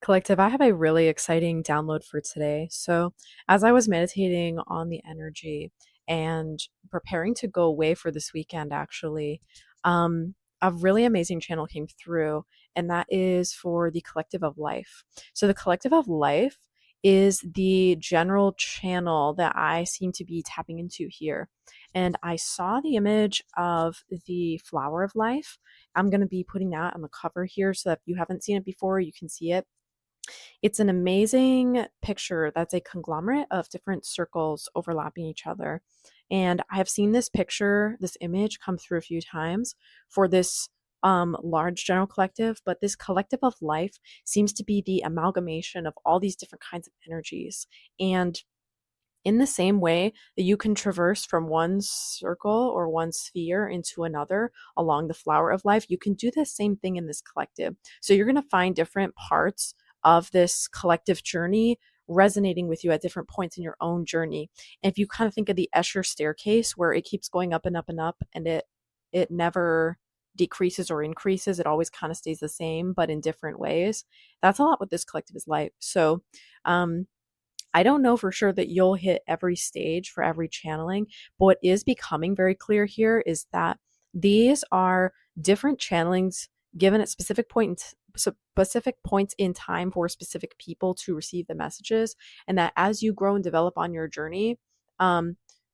Collective, I have a really exciting download for today. So, as I was meditating on the energy and preparing to go away for this weekend, actually, a really amazing channel came through, and that is for the Collective of Life. So, the Collective of Life is the general channel that I seem to be tapping into here. And I saw the image of the flower of life. I'm going to be putting that on the cover here so that if you haven't seen it before, you can see it. It's an amazing picture that's a conglomerate of different circles overlapping each other. And I have seen this picture, this image come through a few times for this large general collective, but this collective of life seems to be the amalgamation of all these different kinds of energies. And in the same way that you can traverse from one circle or one sphere into another along the flower of life, you can do the same thing in this collective. So you're going to find different parts of this collective journey resonating with you at different points in your own journey. And if you kind of think of the Escher staircase where it keeps going up and up and up and it never decreases or increases, it always kind of stays the same but in different ways. That's a lot what this collective is like. So I don't know for sure that you'll hit every stage for every channeling, but what is becoming very clear here is that these are different channelings given at specific points in time for specific people to receive the messages, and that as you grow and develop on your journey,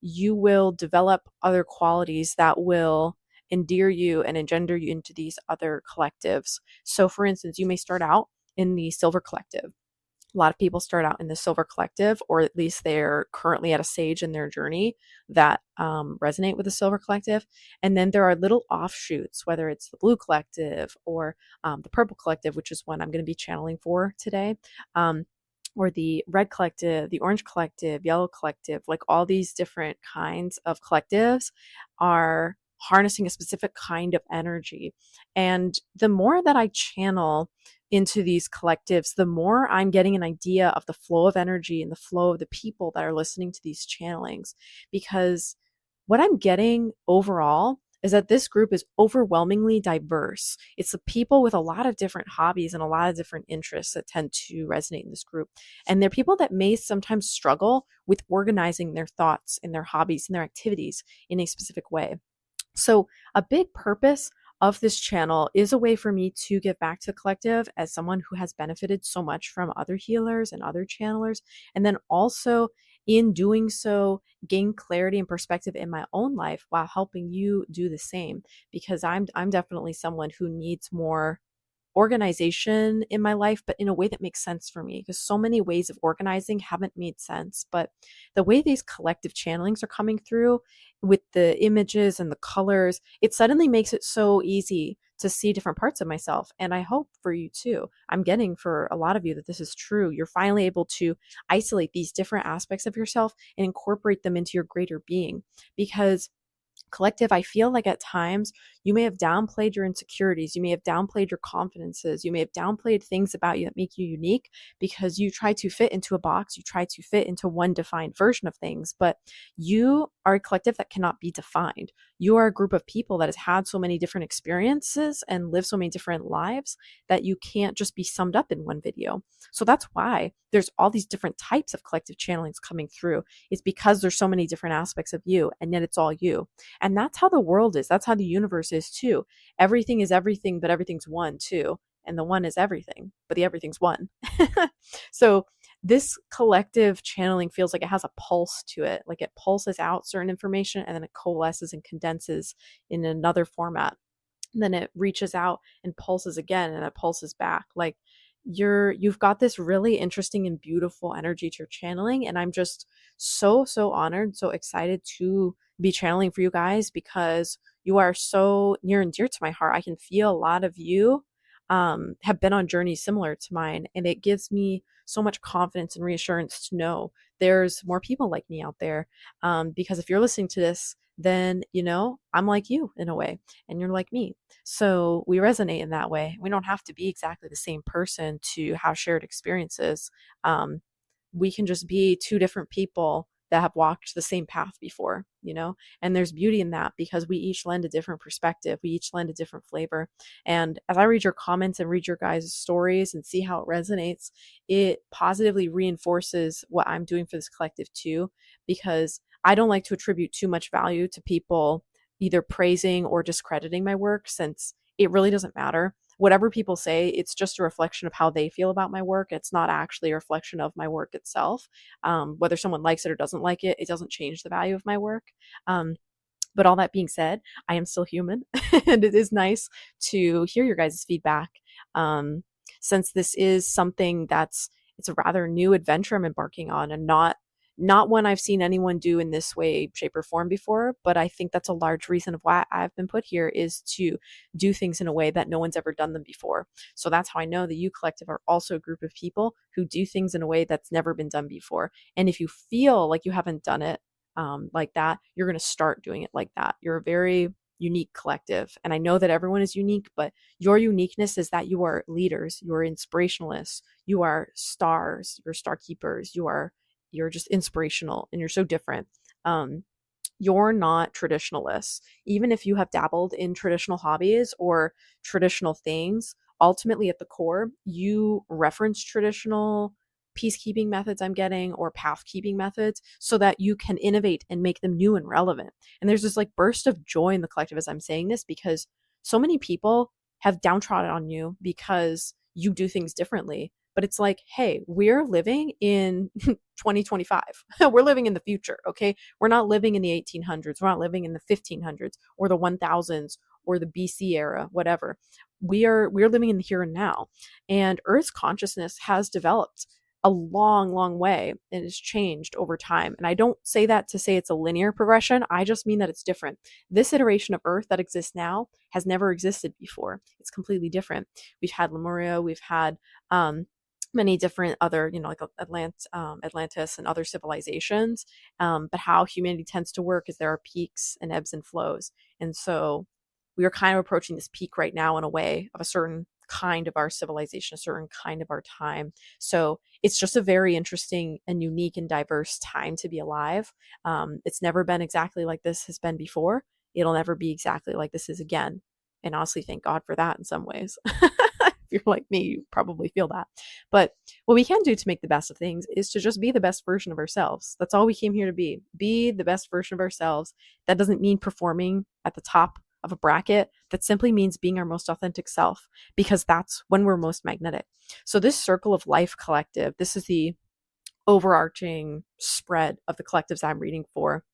you will develop other qualities that will endear you and engender you into these other collectives. So, for instance, you may start out in the Silver Collective. A lot of people start out in the Silver Collective, or at least they're currently at a stage in their journey that resonate with the Silver Collective. And then there are little offshoots, whether it's the Blue Collective or the Purple Collective, which is one I'm going to be channeling for today, or the Red Collective, the Orange Collective, Yellow Collective. Like all these different kinds of collectives are harnessing a specific kind of energy. And the more that I channel into these collectives, the more I'm getting an idea of the flow of energy and the flow of the people that are listening to these channelings. Because what I'm getting overall is that this group is overwhelmingly diverse. It's the people with a lot of different hobbies and a lot of different interests that tend to resonate in this group. And they're people that may sometimes struggle with organizing their thoughts and their hobbies and their activities in a specific way. So, a big purpose of this channel is a way for me to give back to the collective as someone who has benefited so much from other healers and other channelers. And then also, in doing so, gain clarity and perspective in my own life while helping you do the same. Because I'm definitely someone who needs more organization in my life, but in a way that makes sense for me, because so many ways of organizing haven't made sense. But the way these collective channelings are coming through with the images and the colors, it suddenly makes it so easy to see different parts of myself. And I hope for you too. I'm getting for a lot of you that this is true. You're finally able to isolate these different aspects of yourself and incorporate them into your greater being. Because collective, I feel like at times you may have downplayed your insecurities, you may have downplayed your confidences, you may have downplayed things about you that make you unique because you try to fit into a box, you try to fit into one defined version of things. But you are a collective that cannot be defined. You are a group of people that has had so many different experiences and lived so many different lives that you can't just be summed up in one video. So that's why there's all these different types of collective channelings coming through. It's because there's so many different aspects of you, and yet it's all you. And that's how the world is. That's how the universe is too. Everything is everything, but everything's one too. And the one is everything, but the everything's one. So this collective channeling feels like it has a pulse to it. Like it pulses out certain information and then it coalesces and condenses in another format. And then it reaches out and pulses again and it pulses back. Like you've got this really interesting and beautiful energy to your channeling, and I'm just so honored, so excited to be channeling for you guys because you are so near and dear to my heart. I can feel a lot of you have been on journeys similar to mine, and it gives me so much confidence and reassurance to know there's more people like me out there. Because if you're listening to this, then I'm like you in a way, and you're like me. So we resonate in that way. We don't have to be exactly the same person to have shared experiences. We can just be two different people that have walked the same path before, you know? And there's beauty in that because we each lend a different perspective. We each lend a different flavor. And as I read your comments and read your guys' stories and see how it resonates, it positively reinforces what I'm doing for this collective too, because I don't like to attribute too much value to people either praising or discrediting my work, since it really doesn't matter. Whatever people say, it's just a reflection of how they feel about my work. It's not actually a reflection of my work itself. Whether someone likes it or doesn't like it, it doesn't change the value of my work. Um, but all that being said, I am still human, and it is nice to hear your guys' feedback. Um, since this is something it's a rather new adventure I'm embarking on, and not one I've seen anyone do in this way, shape, or form before. But I think that's a large reason of why I've been put here, is to do things in a way that no one's ever done them before. So that's how I know the U Collective are also a group of people who do things in a way that's never been done before. And if you feel like you haven't done it like that, you're going to start doing it like that. You're a very unique collective. And I know that everyone is unique, but your uniqueness is that you are leaders, you are inspirationalists, you are stars, you're star keepers, you're just inspirational, and you're so different. Um, you're not traditionalists. Even if you have dabbled in traditional hobbies or traditional things, ultimately at the core, you reference traditional peacekeeping methods, I'm getting, or pathkeeping methods, so that you can innovate and make them new and relevant. And there's this like burst of joy in the collective as I'm saying this, because so many people have downtrodden on you because you do things differently. But it's like, hey, we're living in 2025. We're living in the future, okay? We're not living in the 1800s. We're not living in the 1500s or the 1000s or the BC era, whatever. We're living in the here and now. And Earth's consciousness has developed a long, long way and has changed over time. And I don't say that to say it's a linear progression. I just mean that it's different. This iteration of Earth that exists now has never existed before. It's completely different. We've had Lemuria, we've had many different other, like Atlantis and other civilizations. But how humanity tends to work is there are peaks and ebbs and flows. And so we are kind of approaching this peak right now in a way of a certain kind of our civilization, a certain kind of our time. So it's just a very interesting and unique and diverse time to be alive. It's never been exactly like this has been before. It'll never be exactly like this is again. And honestly, thank God for that in some ways. If you're like me, you probably feel that. But what we can do to make the best of things is to just be the best version of ourselves. That's all we came here to be. Be the best version of ourselves. That doesn't mean performing at the top of a bracket. That simply means being our most authentic self, because that's when we're most magnetic. So this circle of life collective, this is the overarching spread of the collectives I'm reading for.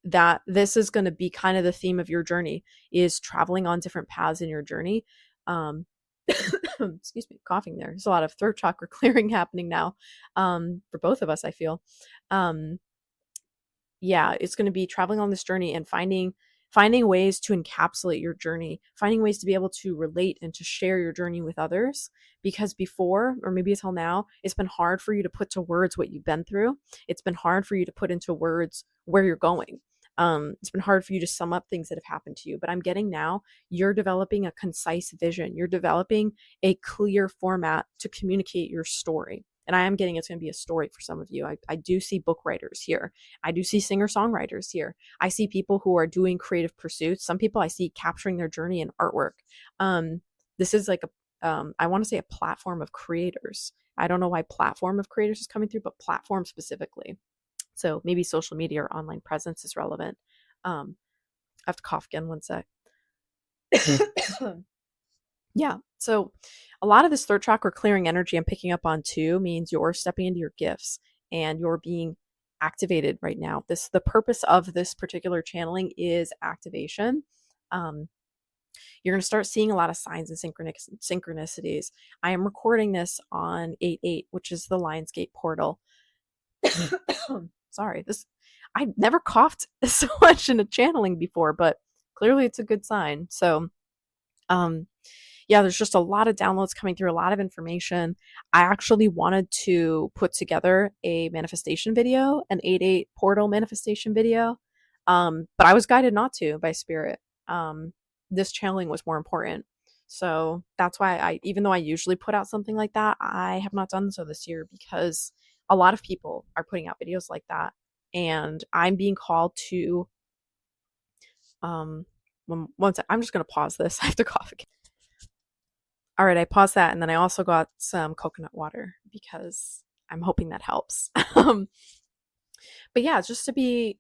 That this is going to be kind of the theme of your journey, is traveling on different paths in your journey. Excuse me, coughing there. There's a lot of throat chakra clearing happening now, for both of us, I feel. Yeah, it's going to be traveling on this journey and finding ways to encapsulate your journey, finding ways to be able to relate and to share your journey with others. Because before, or maybe until now, it's been hard for you to put to words what you've been through. It's been hard for you to put into words where you're going. It's been hard for you to sum up things that have happened to you. But I'm getting now, you're developing a concise vision. You're developing a clear format to communicate your story. And I am getting it's going to be a story for some of you. I do see book writers here. I do see singer-songwriters here. I see people who are doing creative pursuits. Some people I see capturing their journey in artwork. This is like I want to say a platform of creators. I don't know why platform of creators is coming through, but platform specifically. So maybe social media or online presence is relevant. I have to cough again, one sec. Yeah. So a lot of this third chakra clearing energy I'm picking up on too means you're stepping into your gifts and you're being activated right now. The purpose of this particular channeling is activation. You're going to start seeing a lot of signs and synchronicities. I am recording this on 8/8, which is the Lionsgate portal. Sorry, I've never coughed so much in a channeling before, but clearly it's a good sign. So, yeah, there's just a lot of downloads coming through, a lot of information. I actually wanted to put together a manifestation video, an 8/8 portal manifestation video, but I was guided not to by spirit. This channeling was more important. So that's why even though I usually put out something like that, I have not done so this year because a lot of people are putting out videos like that, and I'm being called to um one sec, I'm just gonna pause this. I have to cough again. All right, I paused that, and then I also got some coconut water because I'm hoping that helps. But yeah, just to be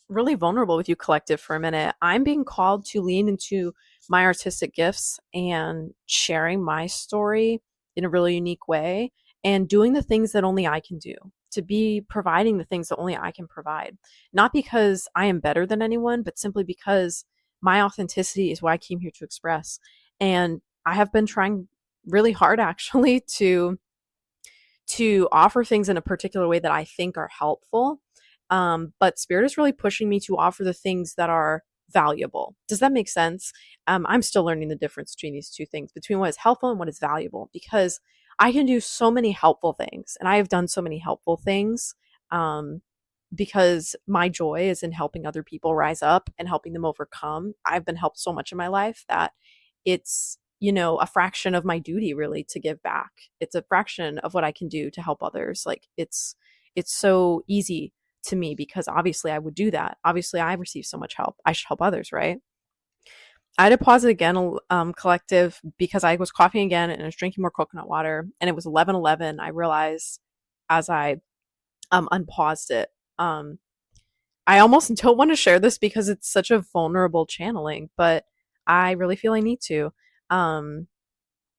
really vulnerable with you, collective, for a minute, I'm being called to lean into my artistic gifts and sharing my story in a really unique way and doing the things that only I can do, to be providing the things that only I can provide. Not because I am better than anyone, but simply because my authenticity is what I came here to express. And I have been trying really hard actually to offer things in a particular way that I think are helpful. But Spirit is really pushing me to offer the things that are valuable. Does that make sense? I'm still learning the difference between these two things, between what is helpful and what is valuable, because I can do so many helpful things, and I have done so many helpful things. Um, because my joy is in helping other people rise up and helping them overcome. I've been helped so much in my life that it's, a fraction of my duty really to give back. It's a fraction of what I can do to help others. Like it's so easy to me because obviously I would do that. Obviously I receive so much help. I should help others, right? I had to pause it again, collective, because I was coughing again and I was drinking more coconut water, and it was 11:11. I realized as I unpaused it. Um, I almost don't want to share this because it's such a vulnerable channeling, but I really feel I need to. Um,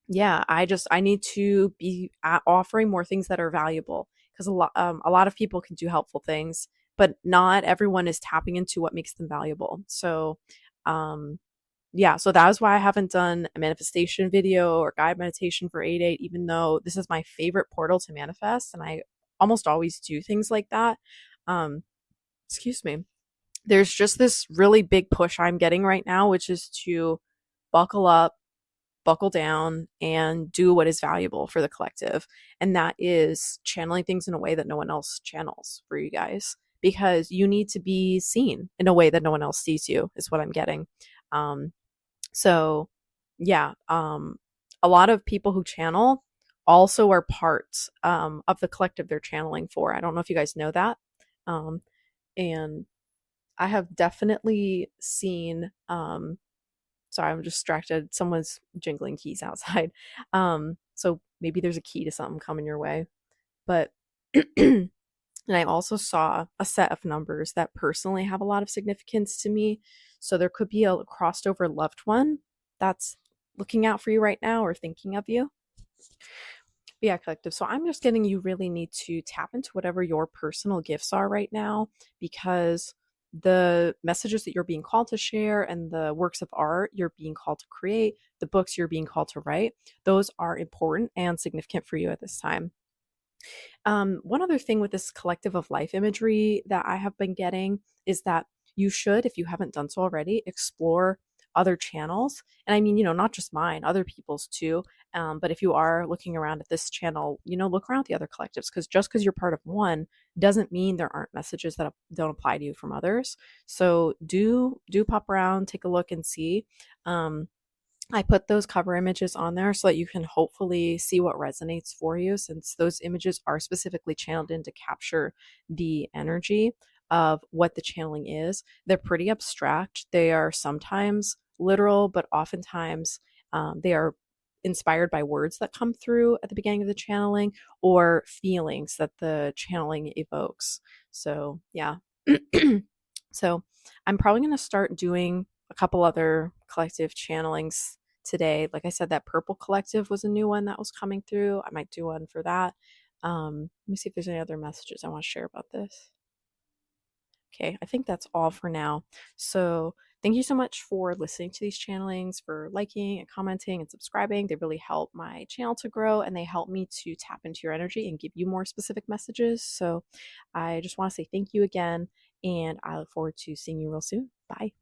yeah, I need to be offering more things that are valuable, because a lot of people can do helpful things, but not everyone is tapping into what makes them valuable. So, um, yeah, so that was why I haven't done a manifestation video or guide meditation for 8/8, even though this is my favorite portal to manifest, and I almost always do things like that. Um, excuse me. There's just this really big push I'm getting right now, which is to buckle up, buckle down, and do what is valuable for the collective. And that is channeling things in a way that no one else channels for you guys, because you need to be seen in a way that no one else sees you, is what I'm getting. Um, so, yeah, a lot of people who channel also are parts of the collective they're channeling for. I don't know if you guys know that. Um, and I have definitely seen sorry, I'm distracted. Someone's jingling keys outside. So maybe there's a key to something coming your way. But and I also saw a set of numbers that personally have a lot of significance to me. So there could be a crossed over loved one that's looking out for you right now or thinking of you. But yeah, collective. So I'm just getting, you really need to tap into whatever your personal gifts are right now, because the messages that you're being called to share and the works of art you're being called to create, the books you're being called to write, those are important and significant for you at this time. One other thing with this collective of life imagery that I have been getting is that you should, if you haven't done so already, explore other channels. And I mean, not just mine, other people's too. But if you are looking around at this channel, look around the other collectives, because just because you're part of one doesn't mean there aren't messages that don't apply to you from others. So do pop around, take a look and see. I put those cover images on there so that you can hopefully see what resonates for you, since those images are specifically channeled in to capture the energy of what the channeling is. They're pretty abstract. They are sometimes literal, but oftentimes they are inspired by words that come through at the beginning of the channeling or feelings that the channeling evokes. So, yeah. So, I'm probably going to start doing a couple other collective channelings today. Like I said, that purple collective was a new one that was coming through. I might do one for that. Let me see if there's any other messages I want to share about this. Okay, I think that's all for now. So thank you so much for listening to these channelings, for liking and commenting and subscribing. They really help my channel to grow, and they help me to tap into your energy and give you more specific messages. So I just want to say thank you again, and I look forward to seeing you real soon. Bye.